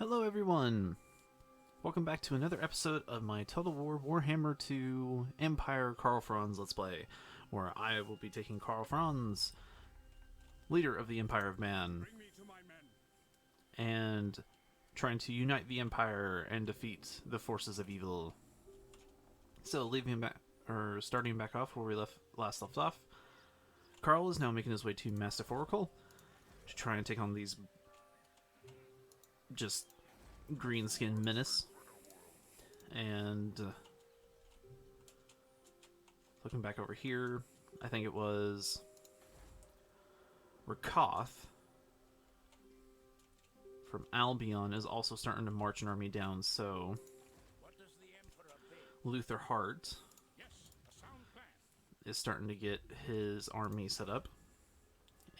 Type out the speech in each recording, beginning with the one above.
Hello everyone! Welcome back to another episode of my Total War Warhammer 2 Emperor Karl Franz Let's Play, where I will be taking Karl Franz, leader of the Empire of Man, and trying to unite the Empire and defeat the forces of evil. So, starting back off where we last left off, Karl is now making his way to Mastiforcal to try and take on these just green skin menace. And looking back over here, I think it was Rakoth from Albion is also starting to march an army down, so Luthor Hart is starting to get his army set up,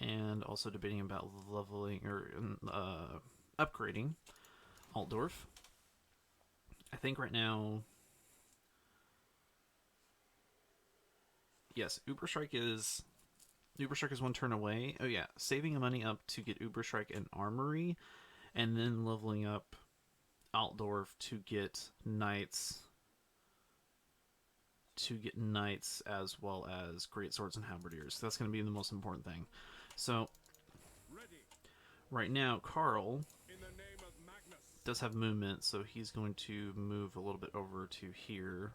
and also debating about leveling or upgrading Altdorf. I think right now, yes, Uberstrike is one turn away. Oh yeah, saving money up to get Uberstrike and Armory, and then leveling up Altdorf to get Knights. As well as great swords and halberdiers. That's going to be the most important thing. So, right now, Karl does have movement, so he's going to move a little bit over to here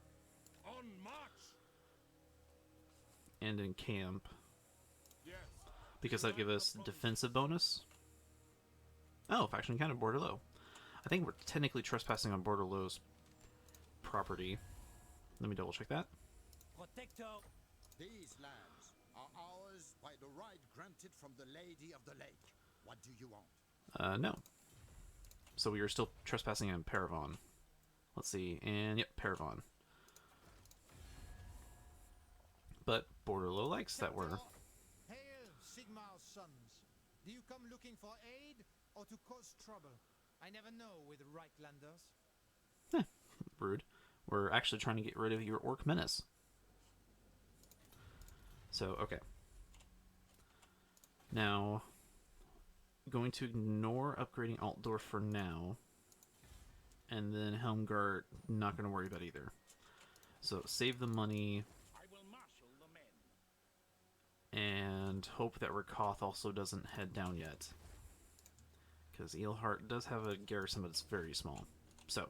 and in camp, because that'll give us defensive bonus. Oh, faction encounter Bordelot. I think we're technically trespassing on Bordelot's property. Let me double check that. Protector. These lands are ours by the right granted from the Lady of the Lake. What do you want? No. So we are still trespassing on Paravon. Let's see, and yep, Paravon. But Bordelot likes that we're... Hail, Sigmar's sons. Do you come looking for aid or to cause trouble? I never know with Reichlanders. Rude. We're actually trying to get rid of your Orc menace. So, okay. Now, going to ignore upgrading Altdorf for now. And then Helmgart, not going to worry about either. So, save the money. And hope that Rakoth also doesn't head down yet. Because Eilhart does have a garrison, but it's very small. So,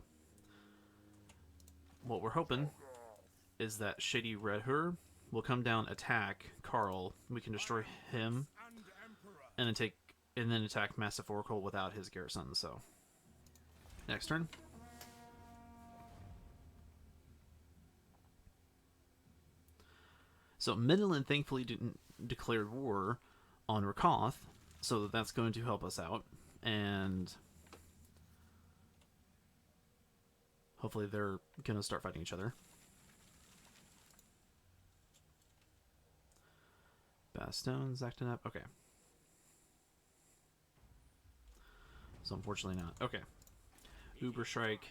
what we're hoping is that Shady Redhur will come down, attack Karl. We can destroy him, and then attack Mastiforcal without his garrison. So, next turn. So Midland thankfully didn't declare war on Rakoth, so that's going to help us out, and hopefully they're gonna start fighting each other. Bastion's acting up. Okay. So unfortunately not. Okay. Uberstrike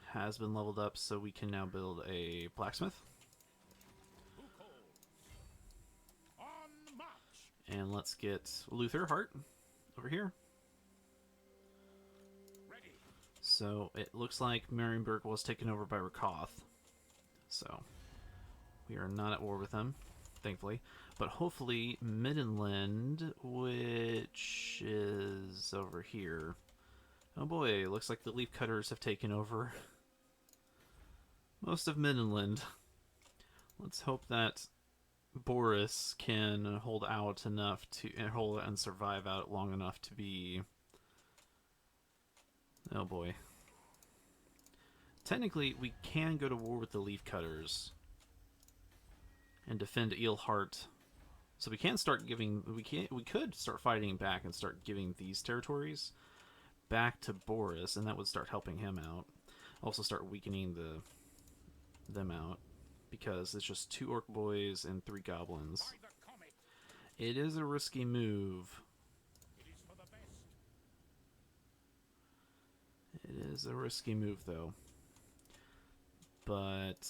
has been leveled up, so we can now build a blacksmith. And let's get Luthor Hart over here. So it looks like Marienburg was taken over by Rakoth. So we are not at war with them, thankfully. But hopefully Middenland, which is over here. Oh boy, looks like the Leaf-Cutterz have taken over most of Middenland. Let's hope that Boris can hold out enough to hold and survive out long enough to be... Oh boy. Technically, we can go to war with the Leaf-Cutterz and defend Eilhart. So we can start giving... We could start fighting back and start giving these territories back to Boris, and that would start helping him out. Also start weakening them out, because it's just 2 Orc boys and 3 goblins. It is a risky move. It is a risky move, though. But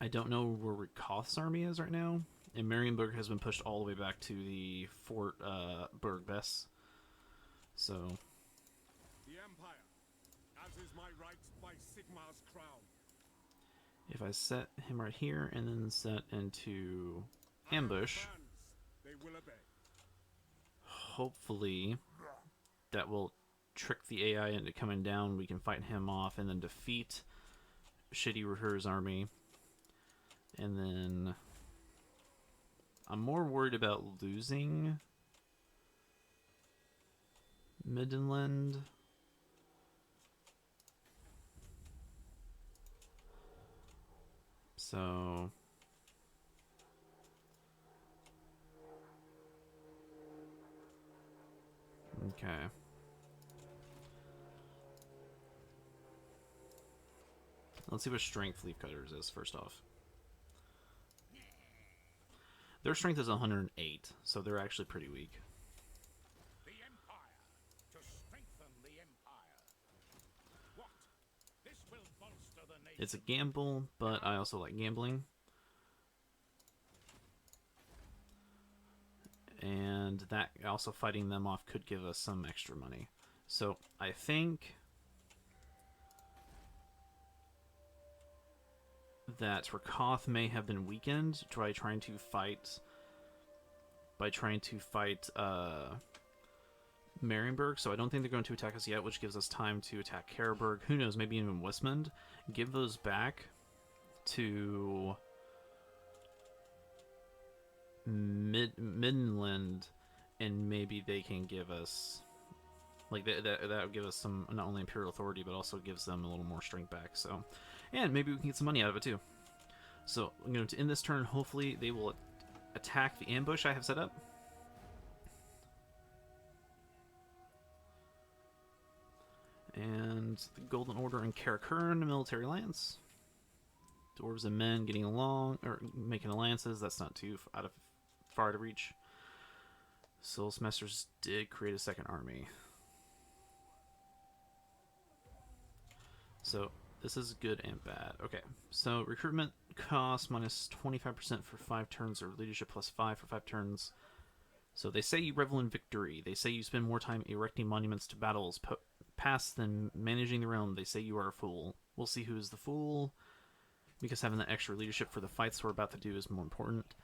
I don't know where Rakoth's army is right now. And Marienburg has been pushed all the way back to the Fort Bergbess. So Empire, as is my right by Sigmar's crown. If I set him right here and then set into ambush, They will obey. hopefully that will trick the AI into coming down. We can fight him off and then defeat Shitty Recur's army. And then I'm more worried about losing Midland. So okay. Let's see what strength Leaf-Cutterz is first off. Their strength is 108, so they're actually pretty weak. The Empire, to strengthen the Empire. What? This will bolster the nation. It's a gamble, but I also like gambling. And that also fighting them off could give us some extra money. So I think that Rakoth may have been weakened by trying to fight Marienburg, so I don't think they're going to attack us yet, which gives us time to attack Karaberg. Who knows, maybe even Westmund. Give those back to Midland, and maybe they can give us, like, that would give us some, not only Imperial authority, but also gives them a little more strength back. So, and maybe we can get some money out of it too. So I'm going to end this turn. Hopefully they will attack the ambush I have set up. And the Golden Order and Karakurn military alliance. Dwarves and men getting along, or making alliances. That's not too far to reach. Skullsmasherz did create a second army. So this is good and bad. Okay, so recruitment cost minus 25% for 5 turns, or leadership plus 5 for 5 turns. So they say you revel in victory. They say you spend more time erecting monuments to battles past than managing the realm. They say you are a fool. We'll see who is the fool, because having that extra leadership for the fights we're about to do is more important.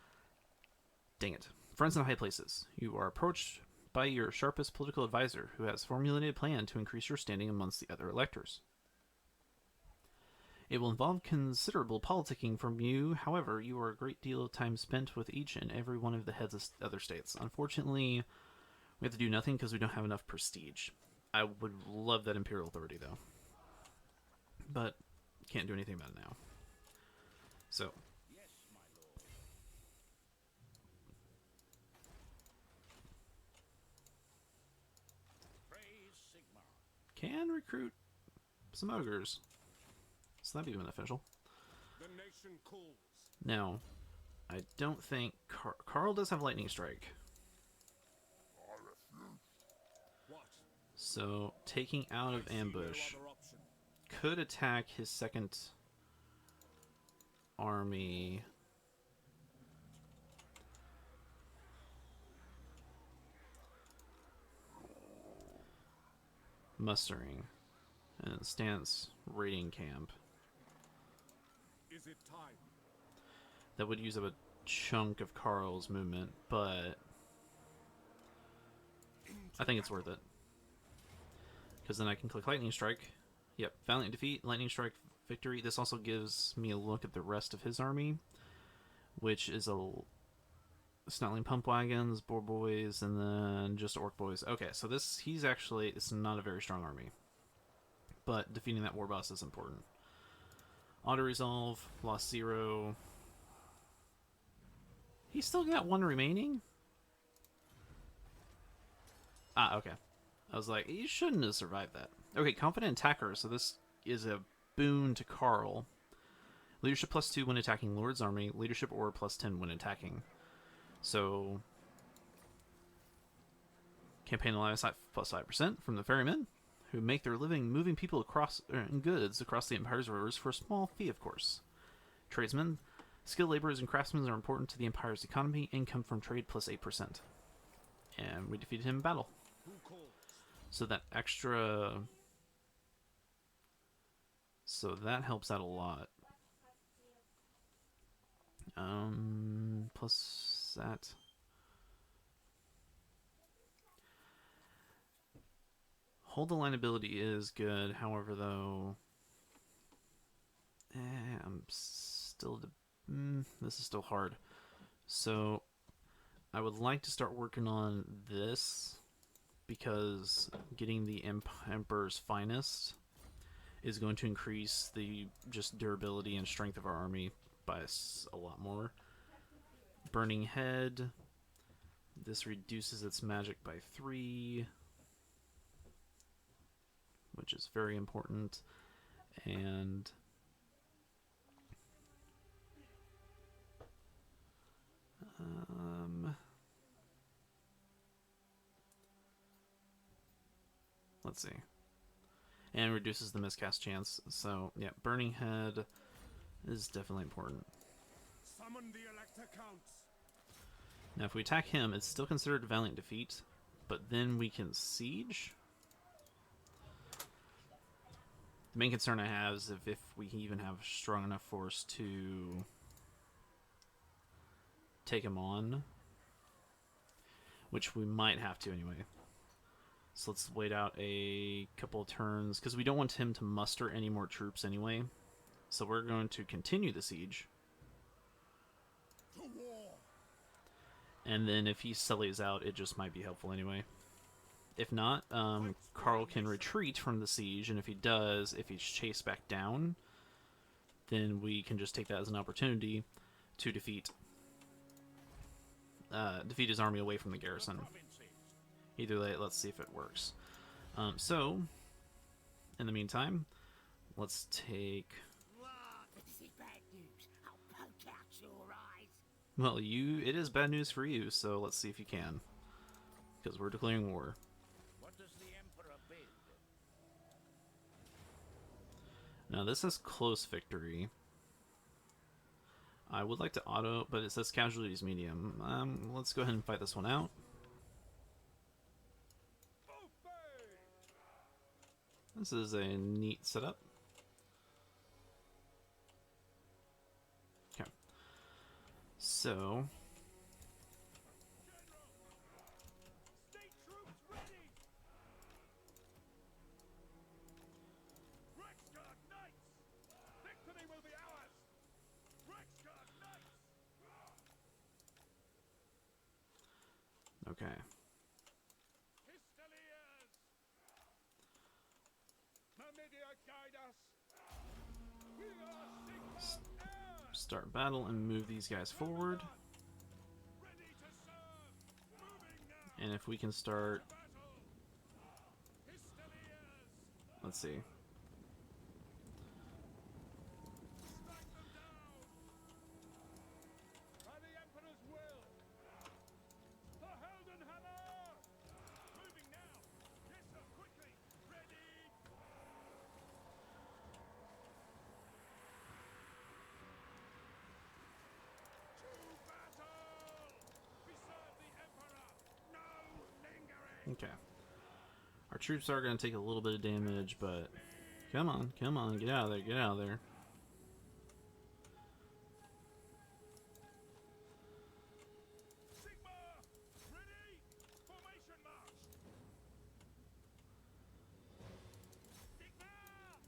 Dang it. Friends in high places. You are approached by your sharpest political advisor, who has formulated a plan to increase your standing amongst the other electors. It will involve considerable politicking from you. However, you are a great deal of time spent with each and every one of the heads of other states. Unfortunately, we have to do nothing because we don't have enough prestige. I would love that Imperial authority, though. But can't do anything about it now. So. Yes, my lord. Praise Sigmar. Can recruit some ogres. So that'd be beneficial. The nation calls. Now, I don't think Karl does have lightning strike. What? So taking out of I see no ambush other option. could attack his second army. Mustering and stance raiding camp. Is it time? That would use up a chunk of Karl's movement, but I think it's worth it. Because then I can click Lightning Strike. Yep, Valiant Defeat, Lightning Strike, Victory. This also gives me a look at the rest of his army, which is a Snotling Pump Wagons, Boar Boys, and then just Orc Boys. Okay, so it's not a very strong army. But defeating that war boss is important. Auto-resolve, lost 0. He's still got 1 remaining? Ah, okay. I was like, you shouldn't have survived that. Okay, Confident Attacker, so this is a boon to Karl. Leadership plus 2 when attacking Lord's army. Leadership or plus 10 when attacking. So, campaign alliance plus 5% from the ferrymen, who make their living moving people across and goods across the Empire's rivers for a small fee, of course. Tradesmen, skilled laborers and craftsmen are important to the Empire's economy. Income from trade plus 8%. And we defeated him in battle. Who calls? So that extra So that helps out a lot. Plus that. Hold the line ability is good. However, though, I'm still. This is still hard. So I would like to start working on this because getting the Emperor's Finest is going to increase the just durability and strength of our army by a lot more. Burning Head. This reduces its magic by 3, which is very important. And let's see. And reduces the miscast chance. So, yeah, Burning Head is definitely important. Summon the Elector Counts. Now, if we attack him, it's still considered a valiant defeat, but then we can siege. The main concern I have is if we even have strong enough force to take him on, which we might have to anyway. So let's wait out a couple of turns, because we don't want him to muster any more troops anyway. So we're going to continue the siege. And then if he sullies out, it just might be helpful anyway. If not, Karl can retreat from the siege, and if he does, if he's chased back down, then we can just take that as an opportunity to defeat his army away from the garrison. Either way, let's see if it works. So, in the meantime, let's take... This is bad news. I'll poke out your eyes. Well, it is bad news for you, so let's see if you can. Because we're declaring war. What does the Emperor bid? Now, this is close victory. I would like to auto, but it says casualties medium. Let's go ahead and fight this one out. This is a neat setup. Okay. So... State troops ready! Rexguard Knights! Victory will be ours! Rexguard Knights! Okay. Pistoliers! Mamidia guide us! We are Sigmar heirs! Start battle and move these guys forward. Ready to serve! Moving now! And if we can start... Battle! Pistoliers! Let's see. Strike them down! By the Emperor's will! The Heldenhammer! Moving now! Yes, sir, quickly! Ready! To battle! We serve the Emperor! No lingering! Okay. Our troops are going to take a little bit of damage, but... Come on, get out of there, get out of there. Sigmar! Ready! Formation march! Sigmar!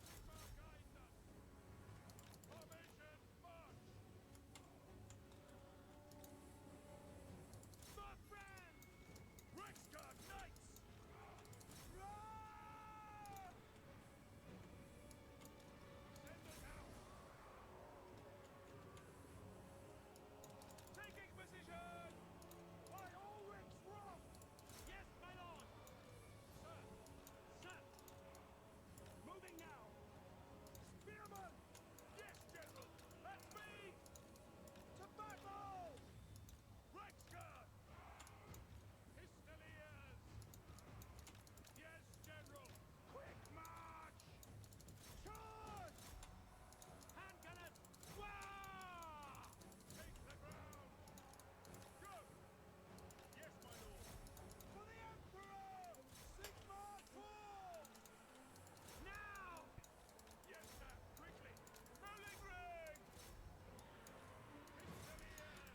Sigmar guides us! Formation march! My friends! Rexguard Knights! Run! Send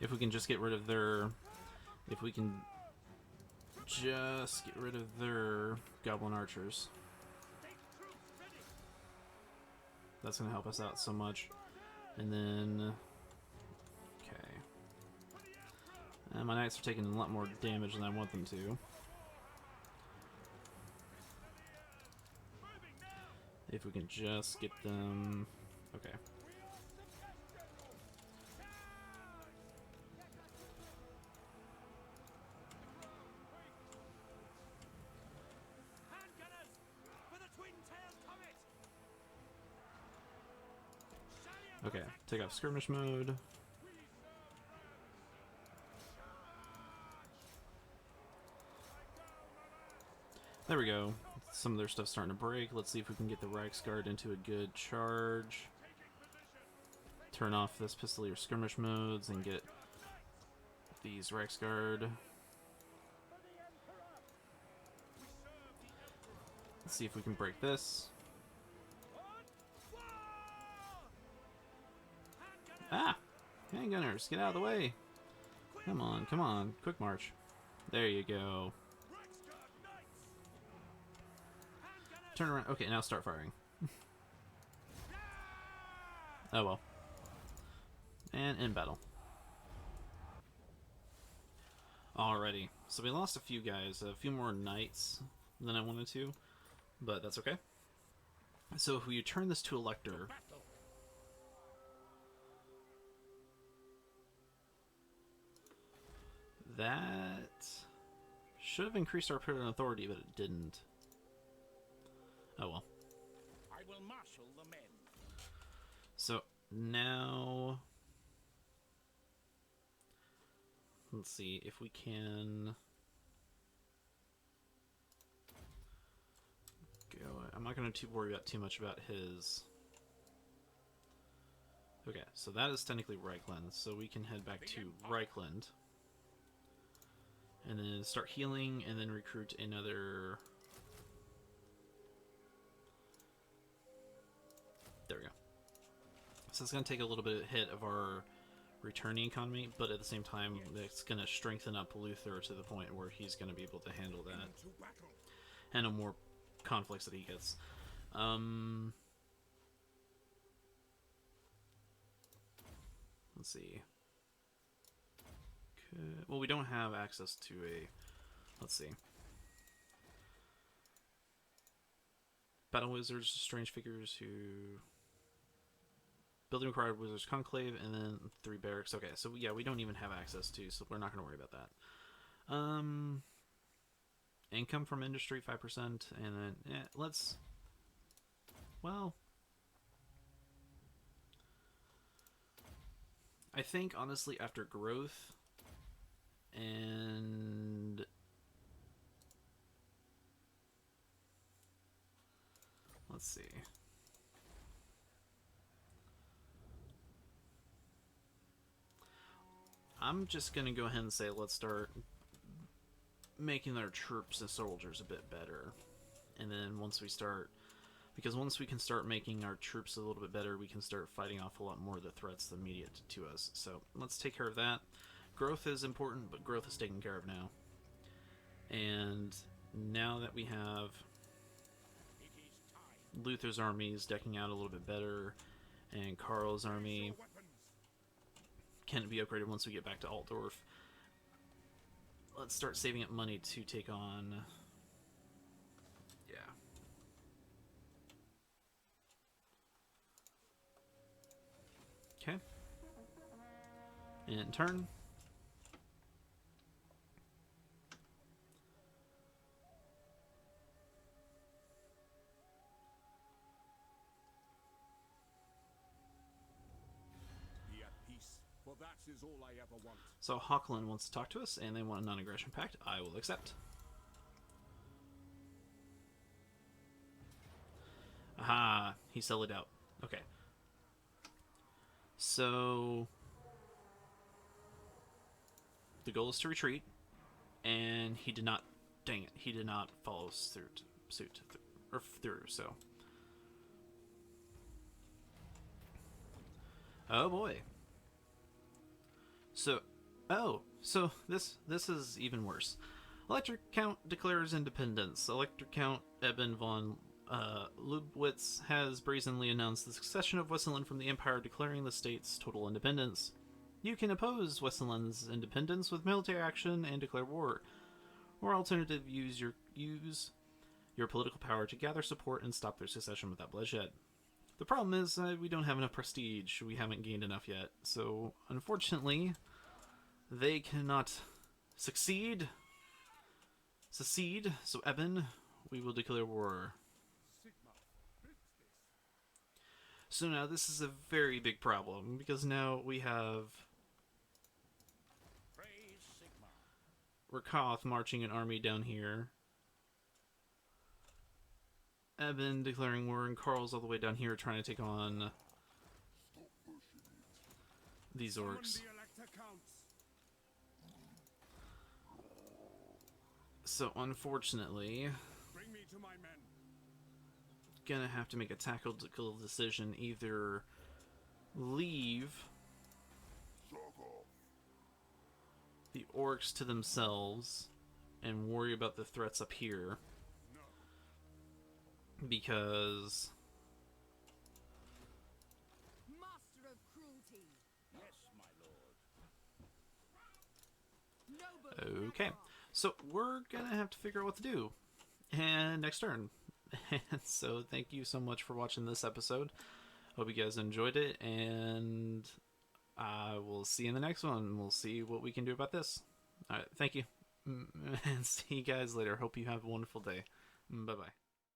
If we can just get rid of their... If we can just get rid of their goblin archers. That's going to help us out so much. And then... Okay. And my knights are taking a lot more damage than I want them to. If we can just get them... Okay. Okay, take off skirmish mode. There we go. Some of their stuff's starting to break. Let's see if we can get the Reichsguard into a good charge. Turn off this Pistolier skirmish modes and get these Reichsguard. Let's see if we can break this. Ah! Handgunners, get out of the way! Come on, come on. Quick march. There you go. Turn around. Okay, now start firing. Oh well. And in battle. Alrighty. So we lost a few guys, a few more knights than I wanted to, but that's okay. So if we turn this to Elector, that should have increased our Imperial authority, but it didn't. Oh well. I will marshal the men. So now, let's see if we can go. I'm not going to worry about too much about his. Okay, so that is technically Reichland, so we can head back to Reichland and then start healing and then recruit another. There we go. So it's going to take a little bit of hit of our returning economy, but at the same time, it's going to strengthen up Luthor to the point where he's going to be able to handle that. Handle more conflicts that he gets. Let's see. Well, we don't have access to a... Let's see. Battle Wizards, Strange Figures who... Building required Wizards Conclave, and then 3 barracks. Okay, so yeah, we don't even have access to, so we're not going to worry about that. Income from industry, 5%, and then, let's... Well... I think, honestly, after growth, and... Let's see... I'm just going to go ahead and say let's start making our troops and soldiers a bit better. And then once we start... Because once we can start making our troops a little bit better, we can start fighting off a lot more of the threats immediate to us. So let's take care of that. Growth is important, but growth is taken care of now. And now that we have Luthor's armies decking out a little bit better, and Karl's army can be upgraded once we get back to Altdorf, let's start saving up money to take on... Yeah. Okay. And turn. For that is all I ever want. So Hochland wants to talk to us, and they want a non-aggression pact. I will accept. Aha! He settled out. Okay. So... the goal is to retreat, and he did not... Dang it, he did not follow suit, so... So So this is even worse. Electric Count declares independence. Electric Count Eben von Lubwitz has brazenly announced the succession of Westland from the Empire, declaring the state's total independence. You can oppose Westland's independence with military action and declare war, or alternative, use your political power to gather support and stop their secession without bloodshed. The problem is we don't have enough prestige. We haven't gained enough yet, so unfortunately, they cannot secede. So Eben, we will declare war. So now this is a very big problem, because now we have Rakoth marching an army down here, Eben declaring war, and Karl's all the way down here trying to take on these orcs. So unfortunately, Bring me to my men. gonna have to make a tactical decision: either leave the orcs to themselves and worry about the threats up here, because Master of cruelty. Yes, my lord. Noble. okay, so we're gonna have to figure out what to do and next turn. And so thank you so much for watching this episode. Hope you guys enjoyed it, and we'll see you in the next one. We'll see what we can do about this. All right, thank you, and see you guys later. Hope you have a wonderful day. Bye bye.